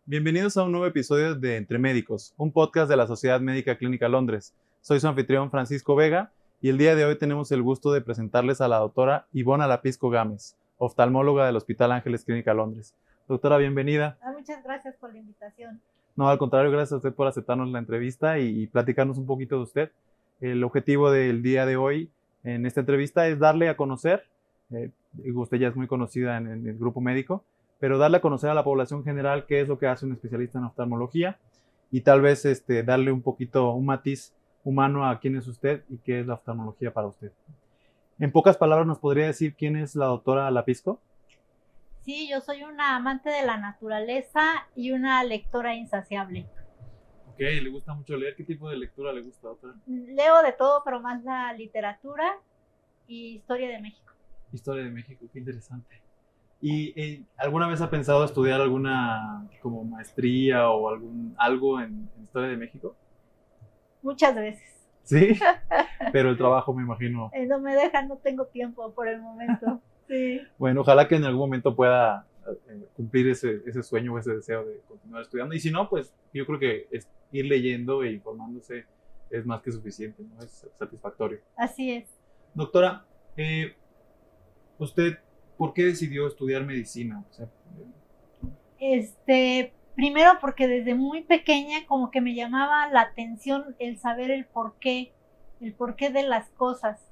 Bienvenidos a un nuevo episodio de Entre Médicos, un podcast de la Sociedad Médica Clínica Londres. Soy su anfitrión Francisco Vega y el día de hoy tenemos el gusto de presentarles a la doctora Ivonne Alapisco Gámez, oftalmóloga del Hospital Ángeles Clínica Londres. Doctora, bienvenida. Muchas gracias por la invitación. No, al contrario, gracias a usted por aceptarnos la entrevista y platicarnos un poquito de usted. El objetivo del día de hoy en esta entrevista es darle a conocer, usted ya es muy conocida en el grupo médico, pero darle a conocer a la población general qué es lo que hace un especialista en oftalmología y tal vez darle un poquito, un matiz humano a quién es usted y qué es la oftalmología para usted. En pocas palabras, ¿nos podría decir quién es la doctora Alapisco? Sí, yo soy una amante de la naturaleza y una lectora insaciable. Ok, ¿le gusta mucho leer? ¿Qué tipo de lectura le gusta, doctora? Leo de todo, pero más la literatura y historia de México. Historia de México, qué interesante. ¿Y alguna vez ha pensado estudiar alguna como maestría o algo en Historia de México? Muchas veces. Sí, pero el trabajo me imagino. No me dejan, no tengo tiempo por el momento. Sí. Bueno, ojalá que en algún momento pueda cumplir ese sueño o ese deseo de continuar estudiando. Y si no, pues yo creo que ir leyendo e informándose es más que suficiente, ¿no? Es satisfactorio. Así es. Doctora, ¿usted por qué decidió estudiar medicina? O sea, primero porque desde muy pequeña como que me llamaba la atención el saber el porqué de las cosas,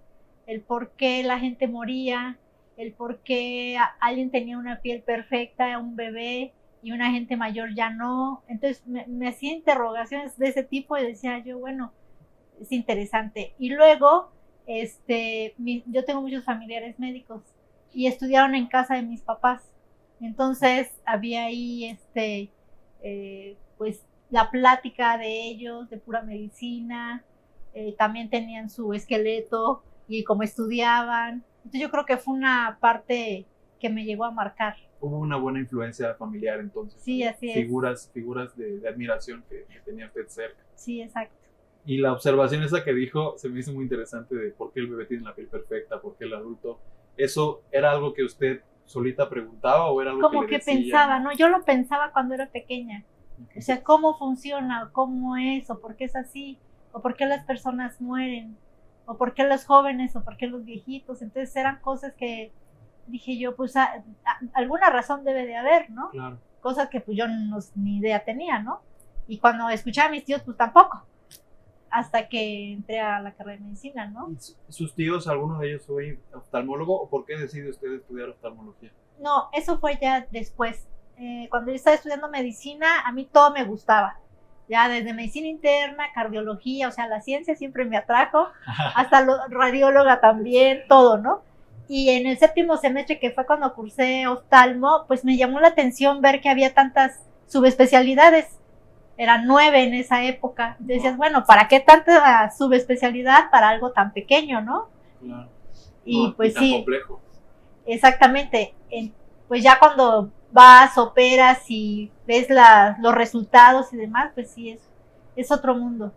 el por qué la gente moría, el por qué alguien tenía una piel perfecta, un bebé, y una gente mayor ya no. Entonces me hacía interrogaciones de ese tipo y decía yo, bueno, es interesante. Y luego, yo tengo muchos familiares médicos y estudiaron en casa de mis papás. Entonces había ahí pues la plática de ellos, de pura medicina, también tenían su esqueleto y cómo estudiaban. Entonces yo creo que fue una parte que me llegó a marcar. Hubo una buena influencia familiar entonces. Sí, así figuras de admiración que tenía usted cerca. Sí, exacto. Y la observación esa que dijo se me hizo muy interesante de por qué el bebé tiene la piel perfecta, por qué el adulto. ¿Eso era algo que usted solita preguntaba o era algo como que le decía? Pensaba, ¿no? Yo lo pensaba cuando era pequeña. O sea, ¿cómo funciona? ¿Cómo es? ¿O por qué es así? ¿O por qué las personas mueren? ¿O por qué los jóvenes? ¿O por qué los viejitos? Entonces eran cosas que dije yo, pues alguna razón debe de haber, ¿no? Claro. Cosas que pues yo ni idea tenía, ¿no? Y cuando escuchaba a mis tíos, pues tampoco. Hasta que entré a la carrera de medicina, ¿no? ¿Sus tíos, alguno de ellos fue oftalmólogo o por qué decide usted estudiar oftalmología? No, eso fue ya después. Cuando yo estaba estudiando medicina, a mí todo me gustaba. Ya desde medicina interna, cardiología, o sea, la ciencia siempre me atrajo, hasta radióloga también, todo, ¿no? Y en el séptimo semestre, que fue cuando cursé oftalmo, pues me llamó la atención ver que había tantas subespecialidades. Eran 9 en esa época. Decías, bueno, ¿para qué tanta subespecialidad para algo tan pequeño, no? Claro. Y no, pues tan sí. Complejo. Exactamente. Pues ya cuando vas, operas y ves los resultados y demás, pues sí, es otro mundo.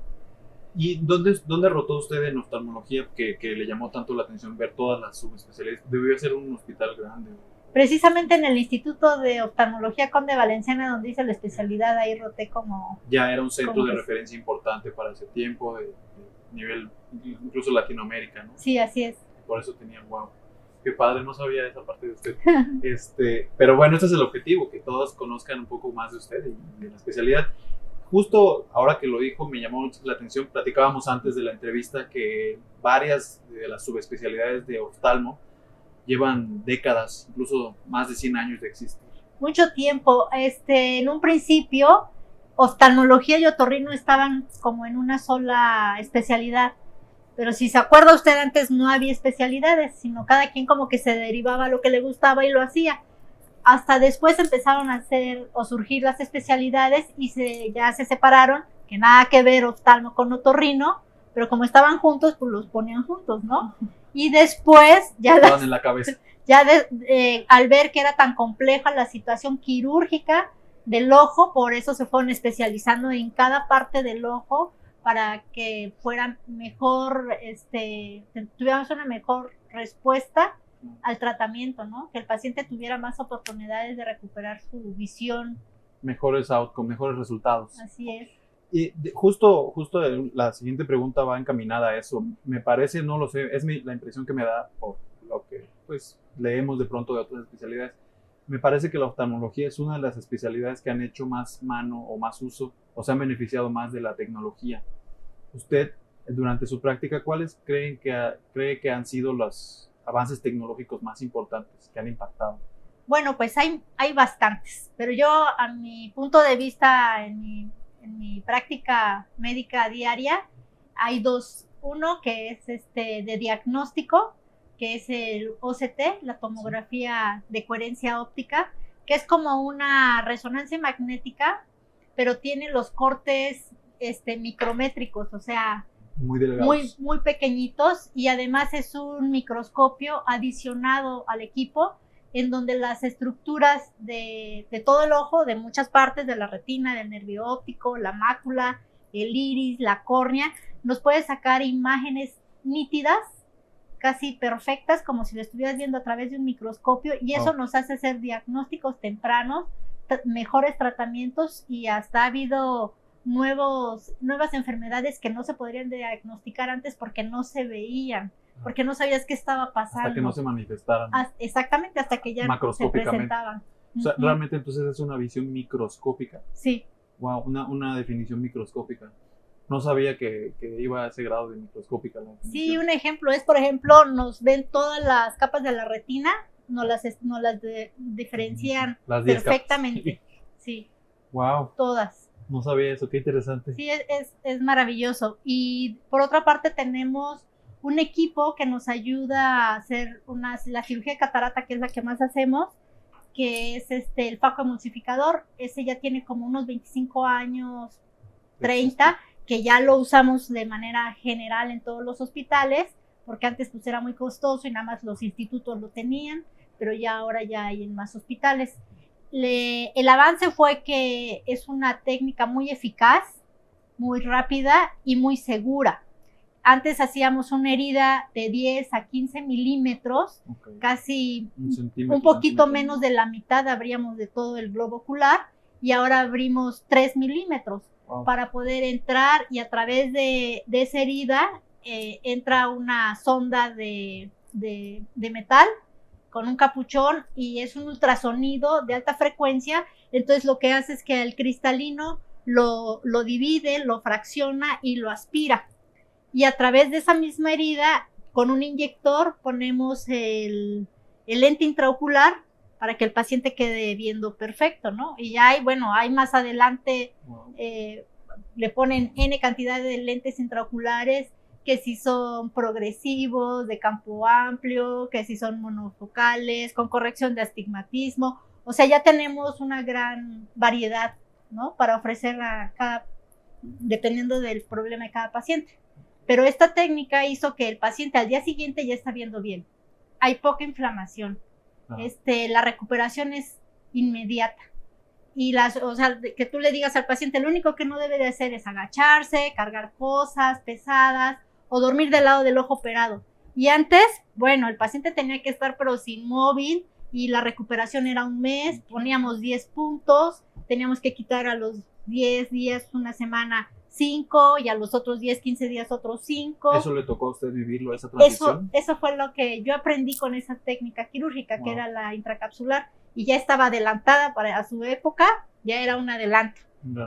¿Y dónde rotó usted en oftalmología que le llamó tanto la atención ver todas las subespecialidades? ¿Debió ser un hospital grande? Precisamente en el Instituto de Oftalmología Conde Valenciana, donde hice la especialidad, ahí roté como... Ya era un centro de referencia importante para ese tiempo, de nivel incluso Latinoamérica, ¿no? Sí, así es. Por eso tenía, wow, qué padre, no sabía esa parte de usted. Pero bueno, este es el objetivo, que todos conozcan un poco más de usted y de la especialidad. Justo ahora que lo dijo, me llamó mucho la atención. Platicábamos antes de la entrevista que varias de las subespecialidades de oftalmo llevan décadas, incluso más de 100 años de existir. Mucho tiempo. En un principio, oftalmología y otorrino estaban como en una sola especialidad. Pero si se acuerda usted, antes no había especialidades, sino cada quien como que se derivaba a lo que le gustaba y lo hacía. Hasta después empezaron a hacer o surgir las especialidades y ya se separaron, que nada que ver oftalmo con otorrino, pero como estaban juntos, pues los ponían juntos, ¿no? Y después ya en la cabeza. Ya al ver que era tan compleja la situación quirúrgica del ojo, por eso se fueron especializando en cada parte del ojo para que fuera mejor, tuviéramos una mejor respuesta al tratamiento, ¿no? Que el paciente tuviera más oportunidades de recuperar su visión mejores outcomes, mejores resultados. Así es. Y justo la siguiente pregunta va encaminada a eso. Me parece, no lo sé, es la impresión que me da por lo que pues leemos de pronto de otras especialidades. Me parece que la oftalmología es una de las especialidades que han hecho más mano o más uso o se han beneficiado más de la tecnología. Usted, durante su práctica, ¿cuáles cree que han sido los avances tecnológicos más importantes que han impactado? Bueno, pues hay bastantes, pero yo a mi punto de vista, en mi práctica médica diaria, hay dos. Uno que es de diagnóstico, que es el OCT, la tomografía de coherencia óptica, que es como una resonancia magnética, pero tiene los cortes micrométricos, o sea, muy delgados, muy pequeñitos, y además es un microscopio adicionado al equipo en donde las estructuras de todo el ojo, de muchas partes de la retina, del nervio óptico, la mácula, el iris, la córnea, nos puede sacar imágenes nítidas, casi perfectas, como si lo estuvieras viendo a través de un microscopio, y eso nos hace hacer diagnósticos tempranos, mejores tratamientos, y hasta ha habido nuevas enfermedades que no se podrían diagnosticar antes porque no se veían, porque no sabías qué estaba pasando. Hasta que no se manifestaran. Exactamente, hasta que ya se presentaban. O sea, realmente entonces es una visión microscópica. Sí. Wow, una definición microscópica. No sabía que iba a ese grado de microscópica. Sí, un ejemplo es, por ejemplo, nos ven todas las capas de la retina, nos las diferencian perfectamente. Sí. Wow. Todas. No sabía eso, qué interesante. Sí, es maravilloso. Y por otra parte tenemos un equipo que nos ayuda a hacer la cirugía de catarata, que es la que más hacemos, que es el facoemulsificador. Ese ya tiene como unos 25 años, 30, que ya lo usamos de manera general en todos los hospitales, porque antes pues era muy costoso y nada más los institutos lo tenían, pero ya ahora ya hay en más hospitales. El avance fue que es una técnica muy eficaz, muy rápida y muy segura. Antes hacíamos una herida de 10 a 15 milímetros, casi un poquito menos de la mitad abríamos de todo el globo ocular, y ahora abrimos 3 milímetros para poder entrar, y a través de esa herida entra una sonda de metal con un capuchón, y es un ultrasonido de alta frecuencia. Entonces lo que hace es que el cristalino lo divide, lo fracciona y lo aspira, y a través de esa misma herida, con un inyector, ponemos el lente intraocular para que el paciente quede viendo perfecto, ¿no? Y ya hay más adelante, le ponen N cantidad de lentes intraoculares, que si son progresivos, de campo amplio, que si son monofocales, con corrección de astigmatismo. O sea, ya tenemos una gran variedad, ¿no?, para ofrecer dependiendo del problema de cada paciente. Pero esta técnica hizo que el paciente al día siguiente ya está viendo bien. Hay poca inflamación. La recuperación es inmediata. Y o sea, que tú le digas al paciente, lo único que no debe de hacer es agacharse, cargar cosas pesadas o dormir del lado del ojo operado. Y antes, bueno, el paciente tenía que estar pero sin móvil, y la recuperación era un mes, poníamos 10 puntos, teníamos que quitar a los 10 días, una semana, 5, y a los otros 10, 15 días otros 5. ¿Eso le tocó a usted vivirlo, esa transición? Eso fue lo que yo aprendí con esa técnica quirúrgica, que era la intracapsular, y ya estaba adelantada a su época, ya era un adelanto.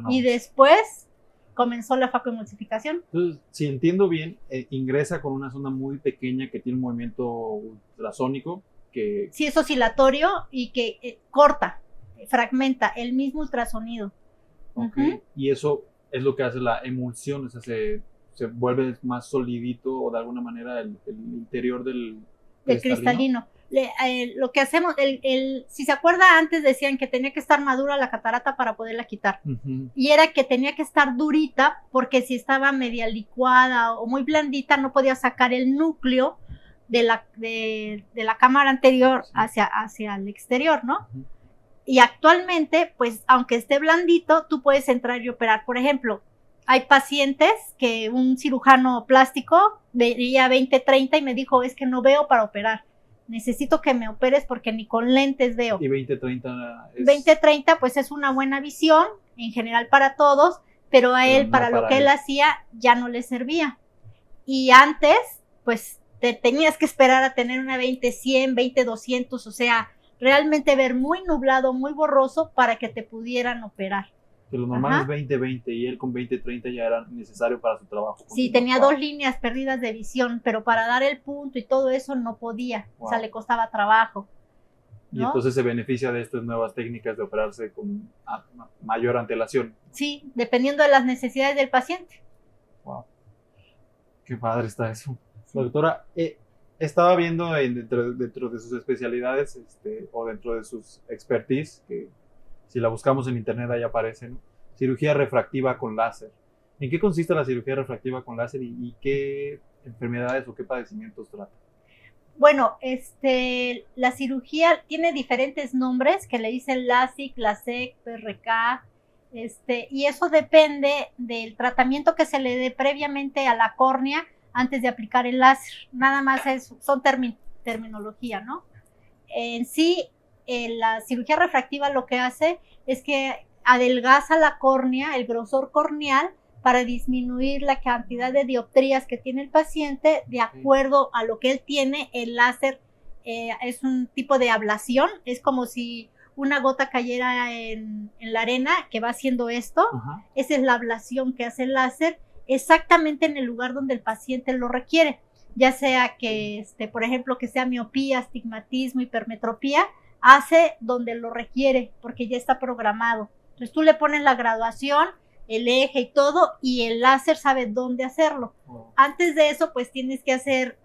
Y después comenzó la facoemulsificación. Entonces, si entiendo bien, ingresa con una sonda muy pequeña que tiene un movimiento ultrasónico. Sí, es oscilatorio y que corta, fragmenta el mismo ultrasonido. Y eso es lo que hace la emulsión, o sea, se vuelve más solidito, o de alguna manera el interior del cristalino. Lo que hacemos, si se acuerda, antes decían que tenía que estar madura la catarata para poderla quitar. Y era que tenía que estar durita, porque si estaba media licuada o muy blandita, no podía sacar el núcleo de la cámara anterior hacia el exterior, ¿no? Y actualmente, pues, aunque esté blandito, tú puedes entrar y operar. Por ejemplo, hay pacientes que un cirujano plástico veía 20, 30 y me dijo, es que no veo para operar. necesito que me operes porque ni con lentes veo. Y 20/30 es... 20/30 pues es una buena visión, en general para todos, pero a él, no para lo que él hacía, ya no le servía. Y antes, pues te tenías que esperar a tener una 20/100, 20/200, o sea, realmente ver muy nublado, muy borroso para que te pudieran operar. Que lo normal es 20/20 y él con 20/30 ya era necesario para su trabajo. Sí, tenía 2 líneas perdidas de visión, pero para dar el punto y todo eso no podía, o sea, le costaba trabajo, ¿no? Y entonces se beneficia de estas nuevas técnicas de operarse con mayor antelación. Sí, dependiendo de las necesidades del paciente. Wow. Qué padre está eso. Sí. Doctora, estaba viendo dentro de sus especialidades o dentro de sus expertise, que si la buscamos en internet ahí aparece, ¿no? Cirugía refractiva con láser. ¿En qué consiste la cirugía refractiva con láser y qué enfermedades o qué padecimientos trata? Bueno, la cirugía tiene diferentes nombres que le dicen LASIK, LASEK, PRK, y eso depende del tratamiento que se le dé previamente a la córnea antes de aplicar el láser. Nada más son terminología, ¿no? En sí, la cirugía refractiva lo que hace es que adelgaza la córnea, el grosor corneal, para disminuir la cantidad de dioptrías que tiene el paciente de acuerdo a lo que él tiene. El láser es un tipo de ablación, es como si una gota cayera en la arena que va haciendo esto. Uh-huh. Esa es la ablación que hace el láser exactamente en el lugar donde el paciente lo requiere, ya sea que, por ejemplo, que sea miopía, astigmatismo, hipermetropía, hace donde lo requiere porque ya está programado. Entonces tú le pones la graduación, el eje y todo, y el láser sabe dónde hacerlo. Oh. Antes de eso, pues tienes que hacer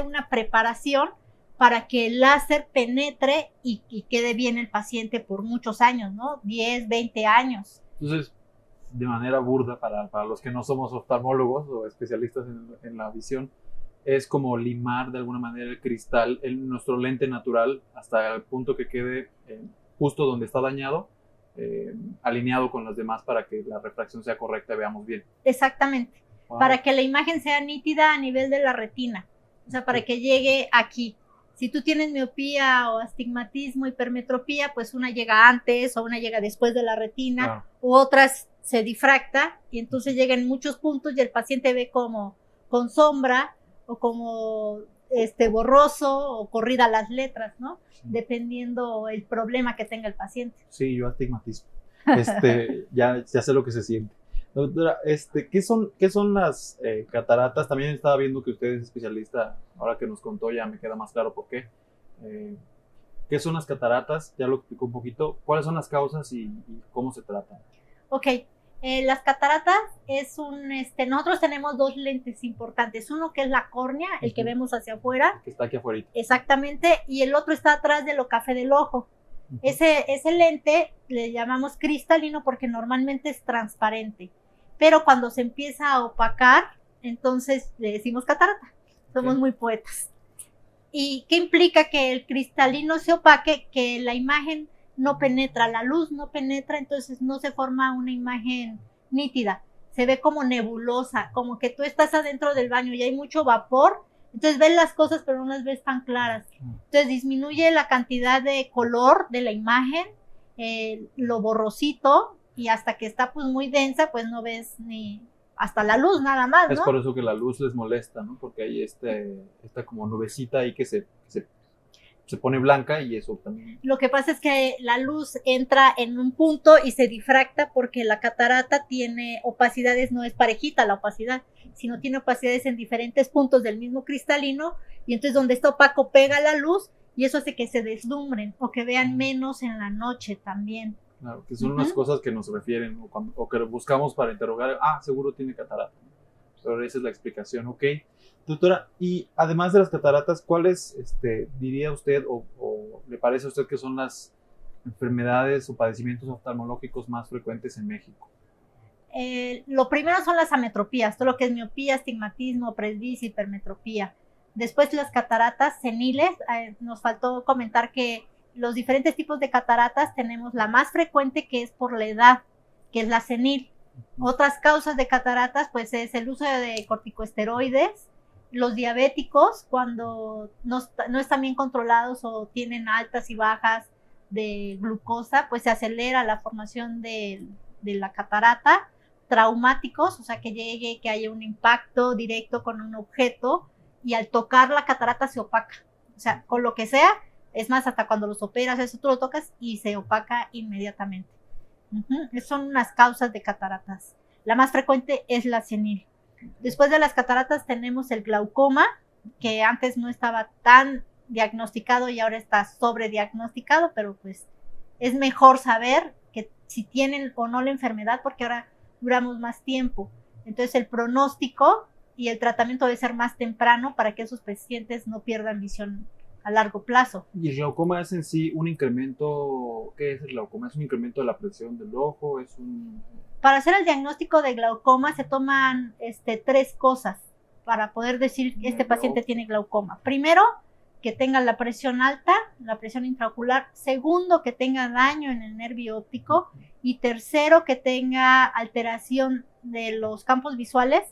una preparación para que el láser penetre y quede bien el paciente por muchos años, ¿no? 10, 20 años. Entonces, de manera burda, para los que no somos oftalmólogos o especialistas en la visión, es como limar de alguna manera el cristal en nuestro lente natural hasta el punto que quede justo donde está dañado, alineado con los demás para que la refracción sea correcta y veamos bien. Exactamente, wow. Para que la imagen sea nítida a nivel de la retina, o sea, para que llegue aquí. Si tú tienes miopía o astigmatismo, hipermetropía, pues una llega antes o una llega después de la retina, claro. U otras se difracta y entonces llega en muchos puntos y el paciente ve como con sombra o como borroso o corrida las letras, ¿no? Sí. Dependiendo el problema que tenga el paciente. Sí, yo astigmatismo. Ya sé lo que se siente. Doctora, ¿qué son las cataratas? También estaba viendo que usted es especialista, ahora que nos contó ya me queda más claro por qué. ¿Qué son las cataratas? Ya lo explicó un poquito. ¿Cuáles son las causas y cómo se tratan? Ok, las cataratas es nosotros tenemos 2 lentes importantes. Uno que es la córnea, el que vemos hacia afuera. Que está aquí afuera. Exactamente, y el otro está atrás de lo café del ojo. Ese lente le llamamos cristalino porque normalmente es transparente, pero cuando se empieza a opacar, entonces le decimos catarata. Somos muy poetas. ¿Y qué implica que el cristalino se opaque? Que la imagen no penetra, la luz no penetra, entonces no se forma una imagen nítida. Se ve como nebulosa, como que tú estás adentro del baño y hay mucho vapor, entonces ves las cosas pero no las ves tan claras. Entonces disminuye la cantidad de color de la imagen, lo borrosito, y hasta que está pues muy densa, pues no ves ni hasta la luz nada más, ¿no? Es por eso que la luz les molesta, ¿no? Porque hay esta como nubecita ahí que se pone blanca y eso también. Lo que pasa es que la luz entra en un punto y se difracta porque la catarata tiene opacidades, no es parejita la opacidad, sino tiene opacidades en diferentes puntos del mismo cristalino, y entonces donde está opaco pega la luz y eso hace que se deslumbren o que vean menos en la noche también. Claro, que son unas cosas que nos refieren o que buscamos para interrogar, seguro tiene catarata. Pero esa es la explicación, ¿ok? Doctora, y además de las cataratas, ¿cuáles diría usted o le parece a usted que son las enfermedades o padecimientos oftalmológicos más frecuentes en México? Lo primero son las ametropías, todo lo que es miopía, astigmatismo, presbicia, hipermetropía. Después las cataratas seniles, nos faltó comentar que los diferentes tipos de cataratas tenemos la más frecuente que es por la edad, que es la senil. Otras causas de cataratas pues es el uso de corticosteroides, los diabéticos, cuando no están bien controlados o tienen altas y bajas de glucosa, pues se acelera la formación de la catarata. Traumáticos, o sea, que haya un impacto directo con un objeto y al tocar la catarata se opaca. O sea, con lo que sea, es más, hasta cuando los operas, eso tú lo tocas y se opaca inmediatamente. Son unas causas de cataratas. La más frecuente es la senil. Después de las cataratas tenemos el glaucoma, que antes no estaba tan diagnosticado y ahora está sobrediagnosticado, pero pues es mejor saber que si tienen o no la enfermedad, porque ahora duramos más tiempo. Entonces el pronóstico y el tratamiento debe ser más temprano para que esos pacientes no pierdan visión a largo plazo. ¿Y el glaucoma es en sí un incremento? ¿Qué es el glaucoma? ¿Es un incremento de la presión del ojo? Para hacer el diagnóstico de glaucoma se toman 3 cosas para poder decir que este paciente tiene glaucoma. Primero, que tenga la presión alta, la presión intraocular. Segundo, que tenga daño en el nervio óptico. Y tercero, que tenga alteración de los campos visuales,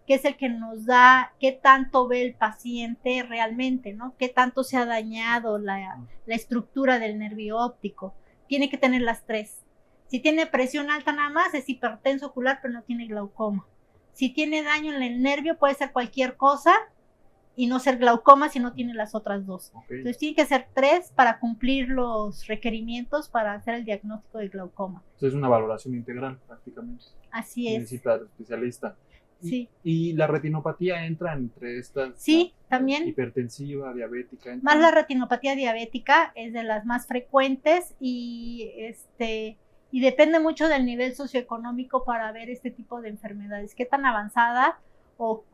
que es el que nos da qué tanto ve el paciente realmente, ¿no? Qué tanto se ha dañado la estructura del nervio óptico. Tiene que tener las 3. Si tiene presión alta nada más, es hipertenso ocular, pero no tiene glaucoma. Si tiene daño en el nervio, puede ser cualquier cosa y no ser glaucoma si no tiene las otras 2. Okay. Entonces tiene que ser 3 para cumplir los requerimientos para hacer el diagnóstico de glaucoma. Entonces es una valoración integral prácticamente. Así es. Necesita especialista. Sí. ¿Y la retinopatía entra entre estas? Sí, también. Hipertensiva, diabética. Más la retinopatía diabética es de las más frecuentes y depende mucho del nivel socioeconómico para ver este tipo de enfermedades, qué tan avanzada o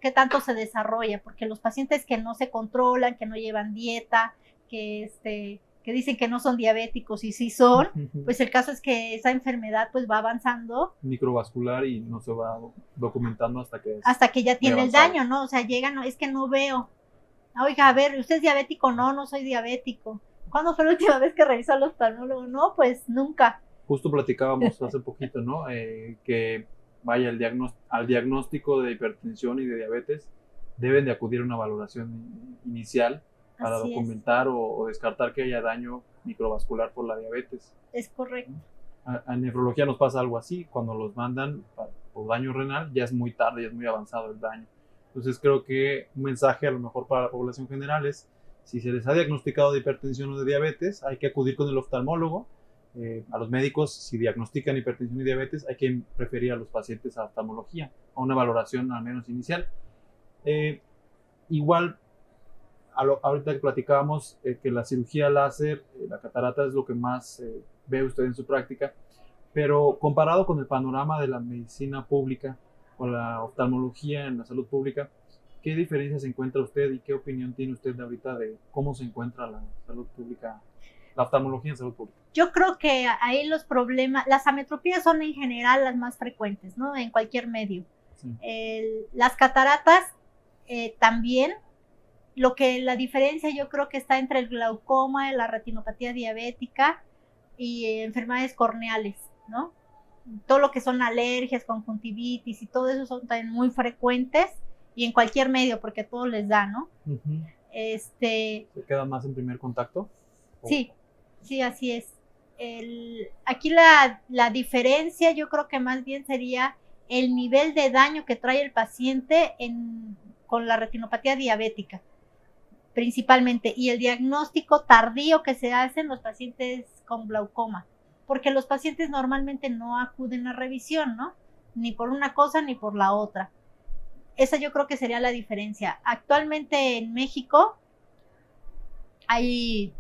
qué tanto se desarrolla, porque los pacientes que no se controlan, que no llevan dieta, que dicen que no son diabéticos y sí son, pues el caso es que esa enfermedad pues va avanzando. Microvascular y no se va documentando hasta que ya tiene el daño, ¿no? O sea, llegan, es que no veo. Oiga, a ver, ¿usted es diabético? No soy diabético. ¿Cuándo fue la última vez que revisó al oftalmólogo? No, pues nunca. Justo platicábamos hace poquito, ¿no? Que vaya al diagnóstico de hipertensión y de diabetes deben de acudir a una valoración inicial para Así documentar o descartar que haya daño microvascular por la diabetes. Es correcto. A nefrología nos pasa algo así, cuando los mandan por daño renal ya es muy tarde, ya es muy avanzado el daño. Entonces creo que un mensaje a lo mejor para la población general es: si se les ha diagnosticado de hipertensión o de diabetes, hay que acudir con el oftalmólogo. A los médicos, si diagnostican hipertensión y diabetes, hay que preferir a los pacientes a oftalmología, a una valoración al menos inicial. Igual, ahorita que platicábamos que la cirugía láser, la catarata es lo que más ve usted en su práctica, pero comparado con el panorama de la medicina pública o la oftalmología en la salud pública, ¿qué diferencias encuentra usted y qué opinión tiene usted de ahorita de cómo se encuentra la salud pública, la oftalmología en salud pública? Yo creo que ahí los problemas, las ametropías son en general las más frecuentes, ¿no? En cualquier medio. Sí. Las cataratas también. La diferencia yo creo que está entre el glaucoma, la retinopatía diabética y enfermedades corneales, ¿no? Todo lo que son alergias, conjuntivitis y todo eso son también muy frecuentes y en cualquier medio porque a todos les da, ¿no? Uh-huh. ¿Se queda más en primer contacto? Sí, así es. Aquí la diferencia yo creo que más bien sería el nivel de daño que trae el paciente con la retinopatía diabética, principalmente, y el diagnóstico tardío que se hace en los pacientes con glaucoma, porque los pacientes normalmente no acuden a revisión, ¿no? Ni por una cosa ni por la otra. Esa yo creo que sería la diferencia. Actualmente en México hay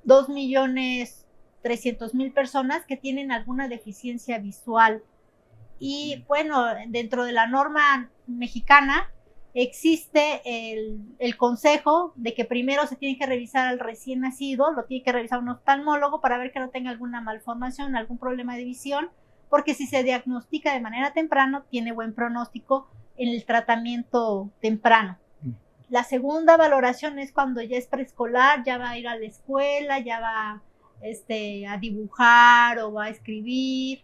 2.300.000 personas que tienen alguna deficiencia visual. Y bueno, dentro de la norma mexicana existe el consejo de que primero se tiene que revisar al recién nacido, lo tiene que revisar un oftalmólogo para ver que no tenga alguna malformación, algún problema de visión, porque si se diagnostica de manera temprana, tiene buen pronóstico en el tratamiento temprano. La segunda valoración es cuando ya es preescolar, ya va a ir a la escuela, ya va a dibujar o va a escribir.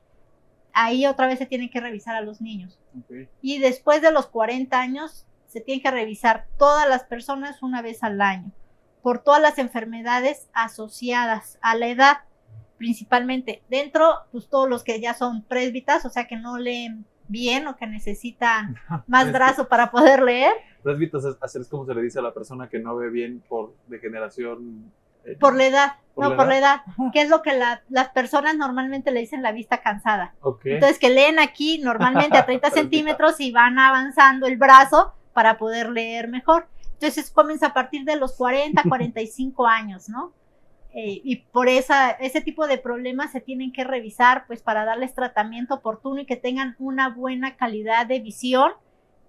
Ahí otra vez se tienen que revisar a los niños. Okay. Y después de los 40 años se tienen que revisar todas las personas una vez al año, por todas las enfermedades asociadas a la edad, principalmente. Dentro, pues todos los que ya son presbitas, o sea que no leen bien o que necesitan más brazo para poder leer. Presbitas es como se le dice a la persona que no ve bien por degeneración. Por la edad, por la edad, que es lo que las personas normalmente le dicen la vista cansada. Okay. Entonces que leen aquí normalmente a 30 centímetros y van avanzando el brazo para poder leer mejor. Entonces comienza a partir de los 40, 45 años, ¿no? Y por ese tipo de problemas se tienen que revisar pues para darles tratamiento oportuno y que tengan una buena calidad de visión,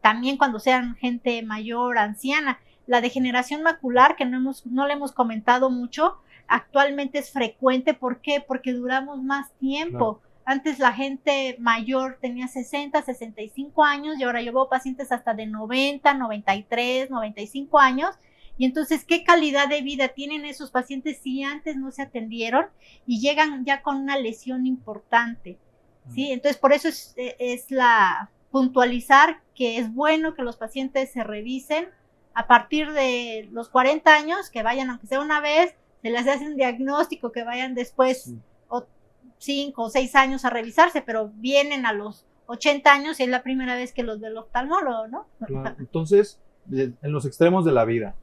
también cuando sean gente mayor, anciana. La degeneración macular, que no le hemos comentado mucho, actualmente es frecuente. ¿Por qué? Porque duramos más tiempo. Claro. Antes la gente mayor tenía 60, 65 años y ahora yo veo pacientes hasta de 90, 93, 95 años. Y entonces, ¿qué calidad de vida tienen esos pacientes si antes no se atendieron y llegan ya con una lesión importante? ¿Sí? Entonces, por eso es la puntualizar que es bueno que los pacientes se revisen a partir de los 40 años, que vayan aunque sea una vez, se les hace un diagnóstico, que vayan después 5 o 6 años a revisarse, pero vienen a los 80 años y es la primera vez que los ve el oftalmólogo, ¿no? Claro. Entonces, en los extremos de la vida,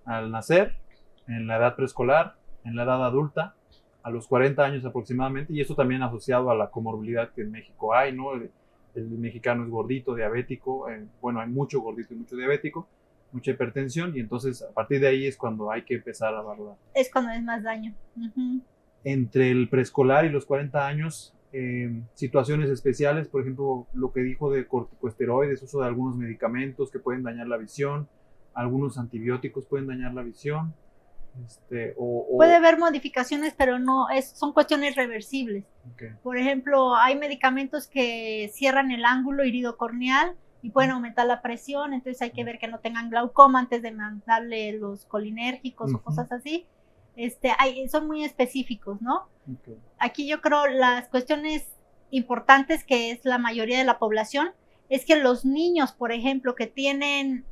al nacer, en la edad preescolar, en la edad adulta, a los 40 años aproximadamente, y esto también asociado a la comorbilidad que en México hay, ¿no? El mexicano es gordito, diabético, bueno, hay mucho gordito y mucho diabético, mucha hipertensión, y entonces a partir de ahí es cuando hay que empezar a valorar. Es cuando es más daño. Entre el preescolar y los 40 años, situaciones especiales, por ejemplo, lo que dijo de corticosteroides, uso de algunos medicamentos que pueden dañar la visión, algunos antibióticos pueden dañar la visión. Puede haber modificaciones, pero no son cuestiones reversibles. Okay. Por ejemplo, hay medicamentos que cierran el ángulo iridocorneal y pueden aumentar la presión, entonces hay que ver que no tengan glaucoma antes de mandarle los colinérgicos o cosas así. Son muy específicos, ¿no? Okay. Aquí yo creo las cuestiones importantes, que es la mayoría de la población, es que los niños, por ejemplo, que tienen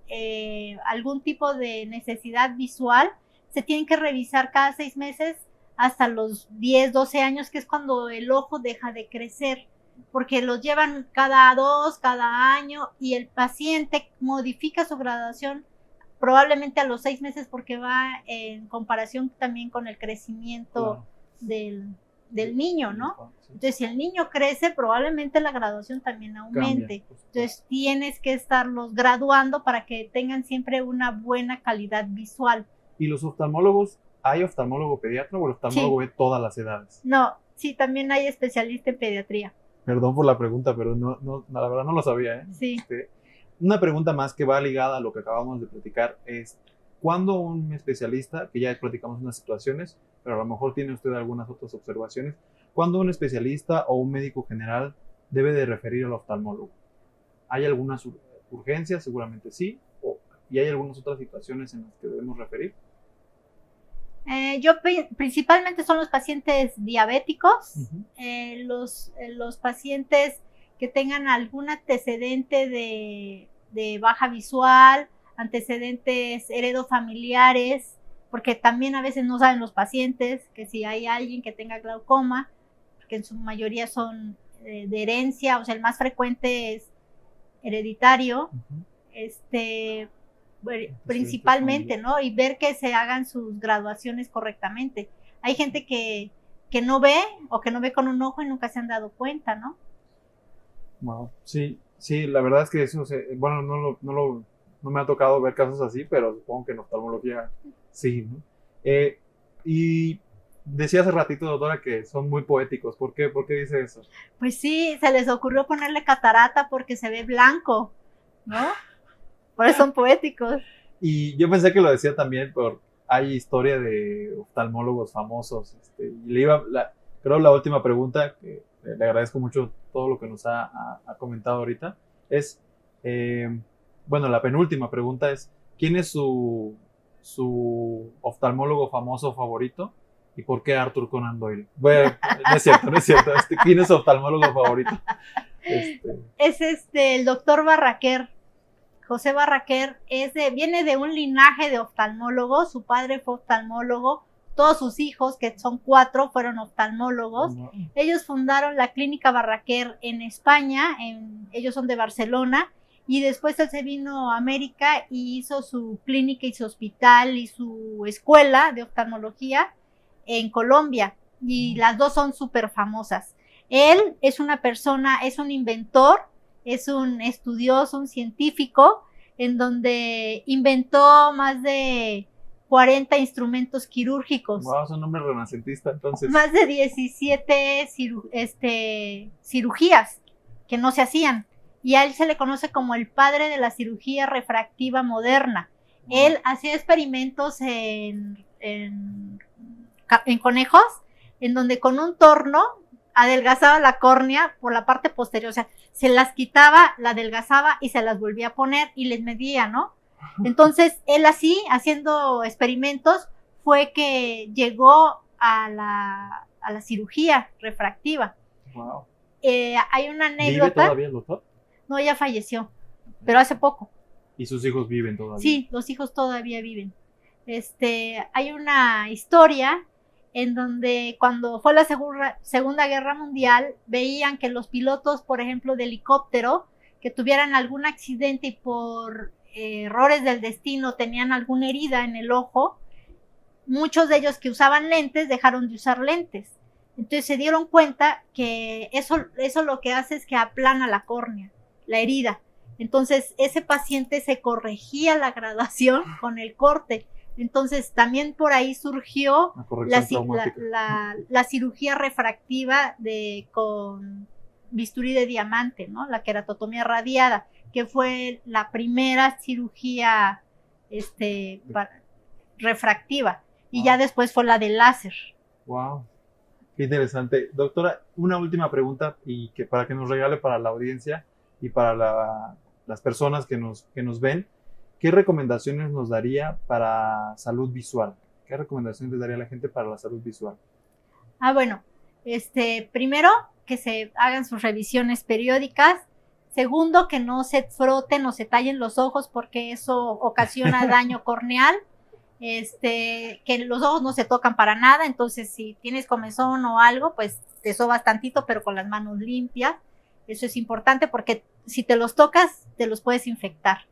algún tipo de necesidad visual, se tienen que revisar cada 6 meses hasta los 10, 12 años, que es cuando el ojo deja de crecer, porque los llevan cada 2, cada año, y el paciente modifica su graduación probablemente a los 6 meses porque va en comparación también con el crecimiento del niño, ¿no? Entonces, si el niño crece, probablemente la graduación también aumente. Entonces, tienes que estarlos graduando para que tengan siempre una buena calidad visual. ¿Y los oftalmólogos, hay oftalmólogo pediatra o el oftalmólogo ve todas las edades? No, sí, también hay especialista en pediatría. Perdón por la pregunta, pero no, la verdad no lo sabía, ¿eh? Sí. Una pregunta más que va ligada a lo que acabamos de platicar es, ¿cuándo un especialista, que ya platicamos unas situaciones, pero a lo mejor tiene usted algunas otras observaciones, ¿cuándo un especialista o un médico general debe de referir al oftalmólogo? ¿Hay algunas urgencias? Seguramente sí. ¿Y hay algunas otras situaciones en las que debemos referir? Principalmente son los pacientes diabéticos, los pacientes que tengan algún antecedente de baja visual, antecedentes heredofamiliares, porque también a veces no saben los pacientes que si hay alguien que tenga glaucoma, que en su mayoría son de herencia, o sea, el más frecuente es hereditario, principalmente, ¿no? Y ver que se hagan sus graduaciones correctamente. Hay gente que no ve o que no ve con un ojo y nunca se han dado cuenta, ¿no? Wow, sí, la verdad es que eso, bueno, no me ha tocado ver casos así, pero supongo que en oftalmología sí, ¿no? Y decía hace ratito, doctora, que son muy poéticos. ¿Por qué dice eso? Pues sí, se les ocurrió ponerle catarata porque se ve blanco, ¿no? Por eso son poéticos. Y yo pensé que lo decía también hay historia de oftalmólogos famosos. Y creo la última pregunta, que le agradezco mucho todo lo que nos ha comentado ahorita, es, bueno, la penúltima pregunta es, ¿quién es su oftalmólogo famoso favorito? ¿Y por qué Arthur Conan Doyle? Bueno, no es cierto. ¿Quién es su oftalmólogo favorito? Es el doctor Barraquer, José Barraquer viene de un linaje de oftalmólogos, su padre fue oftalmólogo, todos sus hijos, que son 4, fueron oftalmólogos. Ellos fundaron la Clínica Barraquer en España, ellos son de Barcelona, y después él se vino a América y hizo su clínica y su hospital y su escuela de oftalmología en Colombia, y las dos son súper famosas. Él es una persona, es un inventor, es un estudioso, un científico, en donde inventó más de 40 instrumentos quirúrgicos. Wow, es un hombre renacentista, entonces. Más de 17 cirugías que no se hacían. Y a él se le conoce como el padre de la cirugía refractiva moderna. Wow. Él hacía experimentos en conejos, en donde con un torno adelgazaba la córnea por la parte posterior, o sea, se las quitaba, la adelgazaba y se las volvía a poner y les medía, ¿no? Entonces, él así, haciendo experimentos, fue que llegó a la cirugía refractiva. Wow. Hay una anécdota. ¿Vive todavía el doctor? No, ya falleció, pero hace poco. ¿Y sus hijos viven todavía? Sí, los hijos todavía viven. Hay una historia en donde cuando fue la Segunda Guerra Mundial, veían que los pilotos, por ejemplo, de helicóptero, que tuvieran algún accidente y por errores del destino tenían alguna herida en el ojo, muchos de ellos que usaban lentes dejaron de usar lentes. Entonces se dieron cuenta que eso lo que hace es que aplana la córnea, la herida. Entonces ese paciente se corregía la graduación con el corte. Entonces también por ahí surgió la cirugía refractiva con bisturí de diamante, ¿no? La queratotomía radiada, que fue la primera cirugía refractiva. Y ya después fue la de láser. Wow, qué interesante. Doctora, una última pregunta y que para que nos regale para la audiencia y para las personas que nos ven. ¿Qué recomendaciones nos daría para salud visual? ¿Qué recomendaciones le daría a la gente para la salud visual? Bueno, primero que se hagan sus revisiones periódicas. Segundo, que no se froten o se tallen los ojos porque eso ocasiona daño corneal. Que los ojos no se tocan para nada, entonces si tienes comezón o algo, pues te sobas tantito, pero con las manos limpias. Eso es importante porque si te los tocas, te los puedes infectar.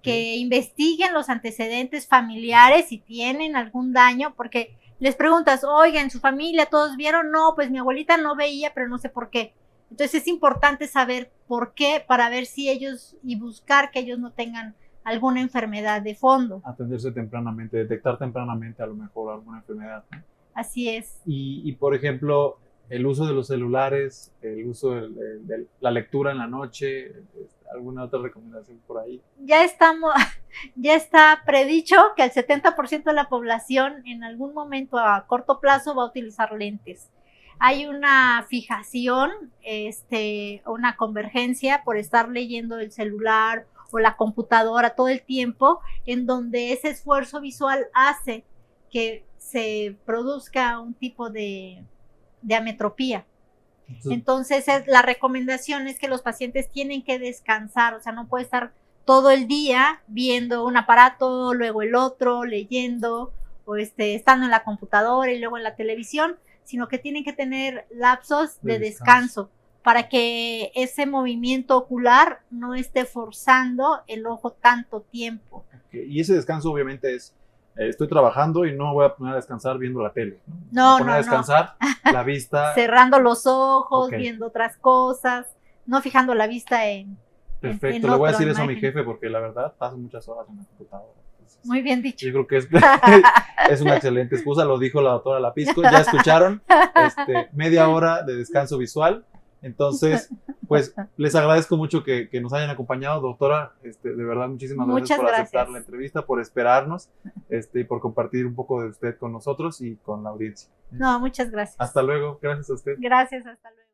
Que investiguen los antecedentes familiares si tienen algún daño, porque les preguntas, oiga, ¿en su familia todos vieron? No, pues mi abuelita no veía, pero no sé por qué. Entonces es importante saber por qué, para ver si ellos, y buscar que ellos no tengan alguna enfermedad de fondo. Atenderse tempranamente, detectar tempranamente a lo mejor alguna enfermedad, ¿no? Así es. Y por ejemplo, el uso de los celulares, el uso de la lectura en la noche, ¿alguna otra recomendación por ahí? Ya está predicho que el 70% de la población en algún momento a corto plazo va a utilizar lentes. Hay una fijación, una convergencia por estar leyendo el celular o la computadora todo el tiempo, en donde ese esfuerzo visual hace que se produzca un tipo de ametropía. Entonces la recomendación es que los pacientes tienen que descansar, o sea, no puede estar todo el día viendo un aparato, luego el otro, leyendo, o estando en la computadora y luego en la televisión, sino que tienen que tener lapsos de descanso para que ese movimiento ocular no esté forzando el ojo tanto tiempo. Okay. Y ese descanso obviamente es, estoy trabajando y no voy a poner a descansar viendo la tele. No, a descansar la vista. Cerrando los ojos, viendo otras cosas, no fijando la vista en Perfecto, le voy a decir eso a mi jefe porque la verdad paso muchas horas en la computadora. Entonces, muy bien dicho. Yo creo que es una excelente excusa, lo dijo la doctora Lapisco, ya escucharon, media hora de descanso visual. Entonces, pues les agradezco mucho que nos hayan acompañado, doctora. De verdad, muchísimas gracias por aceptar la entrevista, por esperarnos y por compartir un poco de usted con nosotros y con la audiencia. No, muchas gracias. Hasta luego, gracias a usted. Gracias, hasta luego.